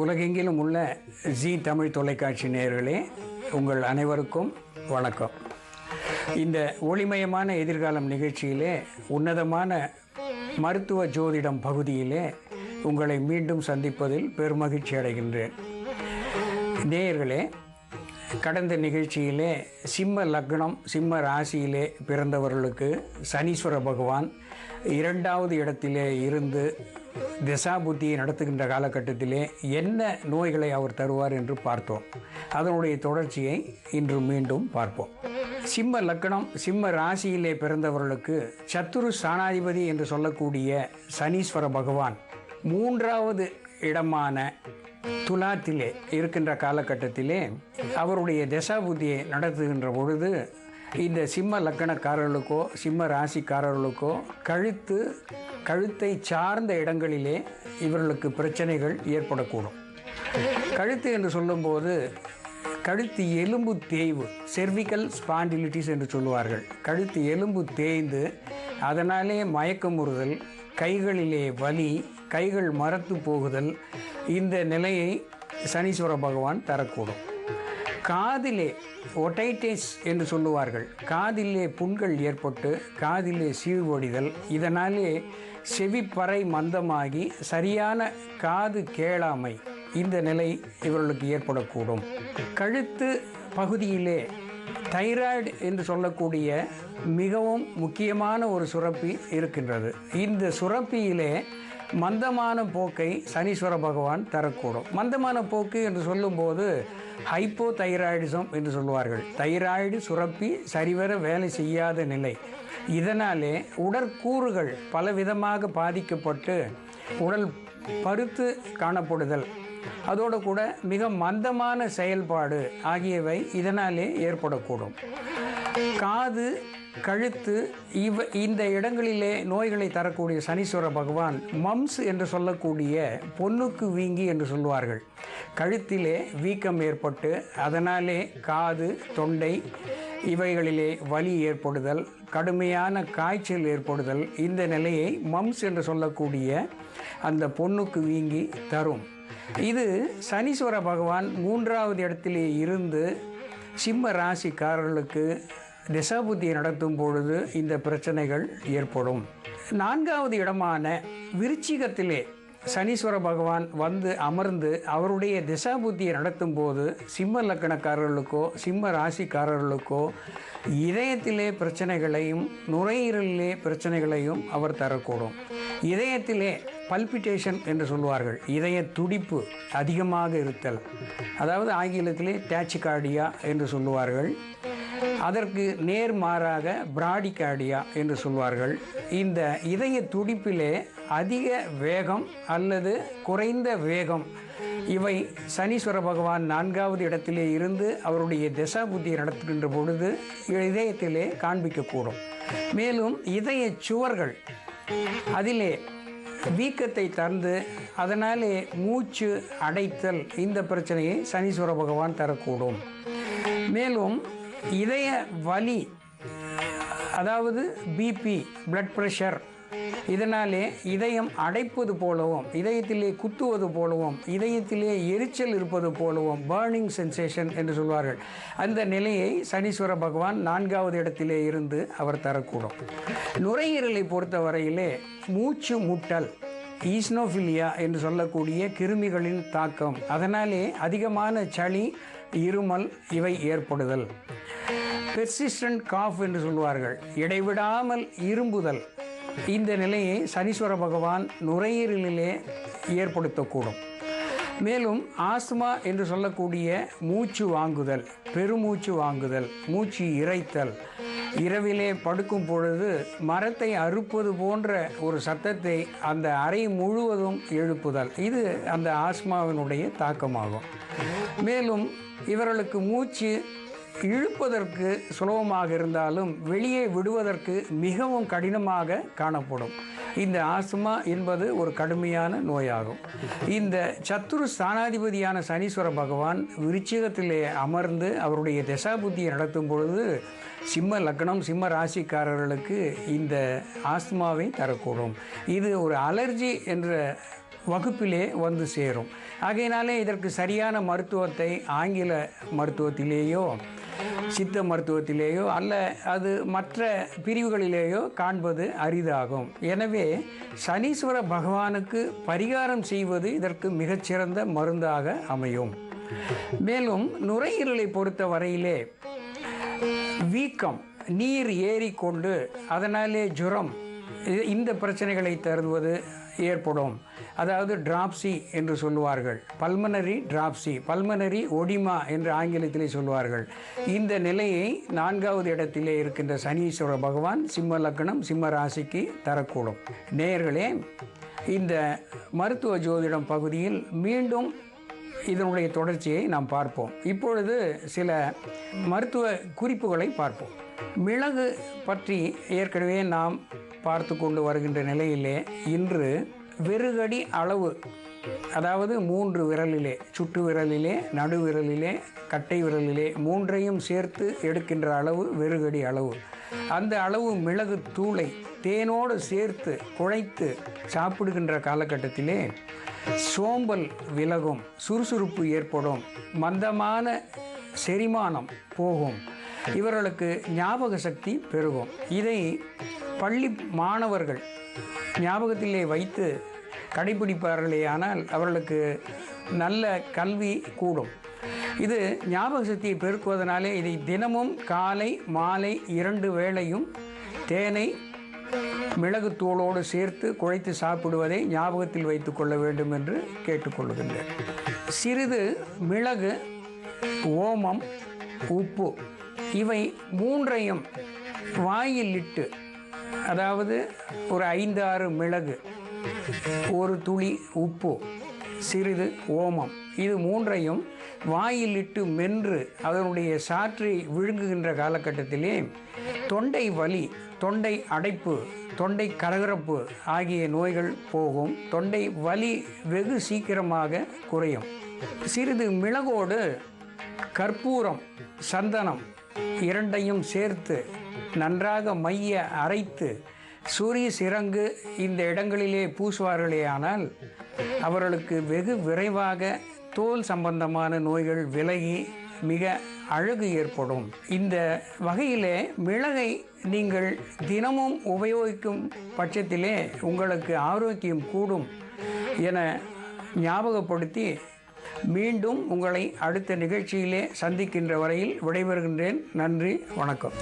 உலகெங்கிலும் உள்ள ஜீ தமிழ் தொலைக்காட்சி நேயர்களே, உங்கள் அனைவருக்கும் வணக்கம். இந்த ஒளிமயமான எதிர்காலம் நிகழ்ச்சியிலே உன்னதமான மருத்துவ ஜோதிடம் பகுதியிலே உங்களை மீண்டும் சந்திப்பதில் பெருமகிழ்ச்சி அடைகின்றேன். நேயர்களே, கடந்த நிகழ்ச்சியிலே சிம்ம லக்னம் சிம்ம ராசியிலே பிறந்தவர்களுக்கு சனீஸ்வர பகவான் 2வது இடத்திலே இருந்து திசாபுத்தியை நடத்துகின்ற காலகட்டத்திலே என்ன நோய்களை அவர் தருவார் என்று பார்த்தோம். அதனுடைய தொடர்ச்சியை இன்று மீண்டும் பார்ப்போம். சிம்ம லக்னம் சிம்ம ராசியிலே பிறந்தவர்களுக்கு சத்துரு ஸ்தானாதிபதி என்று சொல்லக்கூடிய சனீஸ்வர பகவான் 3வது இடமான துலாத்திலே இருக்கின்ற காலகட்டத்திலே அவருடைய தசாபுத்தியை நடத்துகின்ற பொழுது இந்த சிம்ம லக்கணக்காரர்களுக்கோ சிம்ம ராசிக்காரர்களுக்கோ கழுத்தை சார்ந்த இடங்களிலே இவர்களுக்கு பிரச்சனைகள் ஏற்படக்கூடும். கழுத்து என்று சொல்லும்போது கழுத்து எலும்பு தேய்வு, செர்விக்கல் ஸ்பாண்டிலிட்டிஸ் என்று சொல்லுவார்கள். கழுத்து எலும்பு தேய்ந்து அதனாலே மயக்கமுறுதல், கைகளிலே வலி, கைகள் மரத்து போகுதல், இந்த நிலையை சனீஸ்வர பகவான் தரக்கூடும். காதிலே ஒட்டைட்டிஸ் என்று சொல்லுவார்கள். காதிலே புண்கள் ஏற்பட்டு காதிலே சீழ்வடிதல், இதனாலே செவிப்பறை மந்தமாகி சரியான காது கேளாமை, இந்த நிலை இவர்களுக்கு ஏற்படக்கூடும். கழுத்து பகுதியிலே தைராய்டு என்று சொல்லக்கூடிய மிகவும் முக்கியமான ஒரு சுரப்பி இருக்கின்றது. இந்த சுரப்பியிலே மந்தமான போக்கை சனீஸ்வர பகவான் தரக்கூடும். மந்தமான போக்கு என்று சொல்லும்போது ஹைப்போ தைராய்டிசம் என்று சொல்லுவார்கள். தைராய்டு சுரப்பி சரிவர வேலை செய்யாத நிலை. இதனாலே உடற்கூறுகள் பலவிதமாக பாதிக்கப்பட்டு உடல் பருத்து காணப்படுதல், அதோடு கூட மிக மந்தமான செயல்பாடு ஆகியவை இதனாலே ஏற்படக்கூடும். காது, கழுத்து இந்த இடங்களிலே நோய்களை தரக்கூடிய சனீஸ்வர பகவான் மம்ஸ் என்று சொல்லக்கூடிய பொன்னுக்கு வீங்கி என்று சொல்லுவார்கள். கழுத்திலே வீக்கம் ஏற்பட்டு அதனாலே காது, தொண்டை இவைகளிலே வலி ஏற்படுதல், கடுமையான காய்ச்சல் ஏற்படுதல், இந்த நிலையை மம்ஸ் என்று சொல்லக்கூடிய அந்த பொன்னுக்கு வீங்கி தரும். இது சனீஸ்வர பகவான் 3வது இடத்திலே இருந்து சிம்ம ராசிக்காரர்களுக்கு திசாபுத்தியை நடத்தும் பொழுது இந்த பிரச்சனைகள் ஏற்படும். 4வது இடமான விருச்சிகத்திலே சனீஸ்வர பகவான் வந்து அமர்ந்து அவருடைய திசாபுத்தியை நடத்தும் போது சிம்ம லக்கணக்காரர்களுக்கோ சிம்ம ராசிக்காரர்களுக்கோ இதயத்திலே பிரச்சனைகளையும் நுரையீரலிலே பிரச்சனைகளையும் அவர் தரக்கூடும். இதயத்திலே பல்பிட்டேஷன் என்று சொல்லுவார்கள். இதய துடிப்பு அதிகமாக இருத்தல், அதாவது ஆங்கிலத்திலே டாச்சிகார்டியா என்று சொல்லுவார்கள். அதற்கு நேர்மாறாக பிராடிகார்டியா என்று சொல்வார்கள். இந்த இதய துடிப்பிலே அதிக வேகம் அல்லது குறைந்த வேகம், இவை சனீஸ்வர பகவான் 4வது இடத்திலே இருந்து அவருடைய தசாபுத்தியை நடத்துகின்ற பொழுது இதயத்திலே காண்பிக்கக்கூடும். மேலும் இதய சுவர்கள் அதிலே வீக்கத்தை தந்து அதனாலே மூச்சு அடைத்தல், இந்த பிரச்சனையை சனீஸ்வர பகவான் தரக்கூடும். மேலும் இதய வலி, அதாவது பிபி, பிளட் ப்ரெஷர், இதனாலே இதயம் அடைப்பது போலவும் இதயத்திலே குத்துவது போலவும் இதயத்திலே எரிச்சல் இருப்பது போலவும் பர்னிங் சென்சேஷன் என்று சொல்வார்கள். அந்த நிலையை சனீஸ்வர பகவான் 4வது இடத்திலே இருந்து அவர் தரக்கூடும். நுரையீரலை பொறுத்தவரையிலே மூச்சு முட்டல், ஈஸ்னோஃபிலியா என்று சொல்லக்கூடிய கிருமிகளின் தாக்கம், அதனாலே அதிகமான சளி, இருமல் இவை ஏற்படுதல். பெர்சிஸ்டன்ட் காஃப் என்று சொல்வார்கள். இடைவிடாமல் இரும்புதல், இந்த நிலையை சனீஸ்வர பகவான் நுரையீரலிலே ஏற்படுத்தக்கூடும். மேலும் ஆஸ்துமா என்று சொல்லக்கூடிய மூச்சு வாங்குதல், பெருமூச்சு வாங்குதல், மூச்சு இறைத்தல், இரவிலே படுக்கும் பொழுது மரத்தை அறுப்பது போன்ற ஒரு சத்தத்தை அந்த அறை முழுவதும் எழுப்புதல், இது அந்த ஆஸ்மாவினுடைய தாக்கமாகும். மேலும் இவர்களுக்கு மூச்சு இழுப்பதற்கு சுலபமாக இருந்தாலும் வெளியே விடுவதற்கு மிகவும் கடினமாக காணப்படும். இந்த ஆஸ்துமா என்பது ஒரு கடுமையான நோயாகும். இந்த சத்துரு ஸ்தானாதிபதியான சனீஸ்வர பகவான் விருச்சிகத்திலே அமர்ந்து அவருடைய தசாபுத்தியை நடத்தும் பொழுது சிம்ம லக்னம் சிம்ம ராசிக்காரர்களுக்கு இந்த ஆஸ்துமாவை தரக்கூடும். இது ஒரு அலர்ஜி என்ற வகுப்பிலே வந்து சேரும். ஆகையினாலே இதற்கு சரியான மருத்துவத்தை ஆங்கில மருத்துவத்திலேயோ சித்த மருத்துவத்திலேயோ அல்ல அது மற்ற பிரிவுகளிலேயோ காண்பது அரிதாகும். எனவே சனீஸ்வர பகவானுக்கு பரிகாரம் செய்வது இதற்கு மிகச்சிறந்த மருந்தாக அமையும். மேலும் நுரையீரலை பொறுத்த வரையிலே வீக்கம், நீர் ஏறிக்கொண்டு அதனாலே ஜுரம், இந்த பிரச்சனைகளை தருவது ஏற்படும். அதாவது டிராப்சி என்று சொல்லுவார்கள், பல்மனரி டிராப்சி, பல்மனரி ஒடிமா என்று ஆங்கிலத்திலே சொல்வார்கள். இந்த நிலையை 4வது இடத்திலே இருக்கின்ற சனீஸ்வர பகவான் சிம்ம லக்னம் சிம்ம ராசிக்கு தரக்கூடும். நேயர்களே, இந்த மருத்துவ ஜோதிடம் பகுதியில் மீண்டும் இதனுடைய தொடர்ச்சியை நாம் பார்ப்போம். இப்பொழுது சில மருத்துவ குறிப்புகளை பார்ப்போம். மிளகு பற்றி ஏற்கனவே நாம் பார்த்து கொண்டு வருகின்ற நிலையிலே இன்று வெறுகடி அளவு, அதாவது 3 விரலிலே, சுட்டு விரலிலே, நடு விரலிலே, கட்டை விரலிலே 3ஐயும் சேர்த்து எடுக்கின்ற அளவு வெறுகடி அளவு. அந்த அளவு மிளகு தூளை தேனோடு சேர்த்து குழைத்து சாப்பிடுகின்ற காலகட்டத்திலே சோம்பல் விலகும், சுறுசுறுப்பு ஏற்படும், மந்தமான செரிமானம் போகும், இவர்களுக்கு ஞாபக சக்தி பெருகும். இதை பள்ளி மாணவர்கள் ஞாபகத்திலே வைத்து கடைபிடிப்பார்களேயானால் அவர்களுக்கு நல்ல கல்வி கூடும். இது ஞாபக சக்தியை பெருக்குவதனாலே இதை தினமும் காலை மாலை 2 வேளையும் தேனை மிளகு தூளோடு சேர்த்து குழைத்து சாப்பிடுவதை ஞாபகத்தில் வைத்து கொள்ள வேண்டும் என்று கேட்டுக்கொள்கின்றேன். சிறிது மிளகு, ஓமம், உப்பு இவை 3ஐயும் வாயில் இட்டு, அதாவது ஒரு 5-6 மிளகு, ஒரு துளி உப்பு, சிறிது ஓமம், இது 3ஐயும் வாயில் இட்டு மென்று அதனுடைய சாற்றை விழுங்குகின்ற காலகட்டத்திலே தொண்டை வலி, தொண்டை அடைப்பு, தொண்டை கரகரப்பு ஆகிய நோய்கள் போகும். தொண்டை வலி வெகு சீக்கிரமாக குறையும். சிறிது மிளகோடு கற்பூரம், சந்தனம் 2ஐயும் சேர்த்து நன்றாக மைய அரைத்து சூரிய சிரங்கு இந்த இடங்களிலே பூசுவார்களேயானால் அவர்களுக்கு வெகு விரைவாக தோல் சம்பந்தமான நோய்கள் விலகி மிக அழகு ஏற்படும். இந்த வகையிலே மிளகை நீங்கள் தினமும் உபயோகிக்கும் பட்சத்திலே உங்களுக்கு ஆரோக்கியம் கூடும் என ஞாபகப்படுத்தி மீண்டும் உங்களை அடுத்த நிகழ்ச்சியிலே சந்திக்கின்ற வரையில் விடைபெறுகின்றேன். நன்றி, வணக்கம்.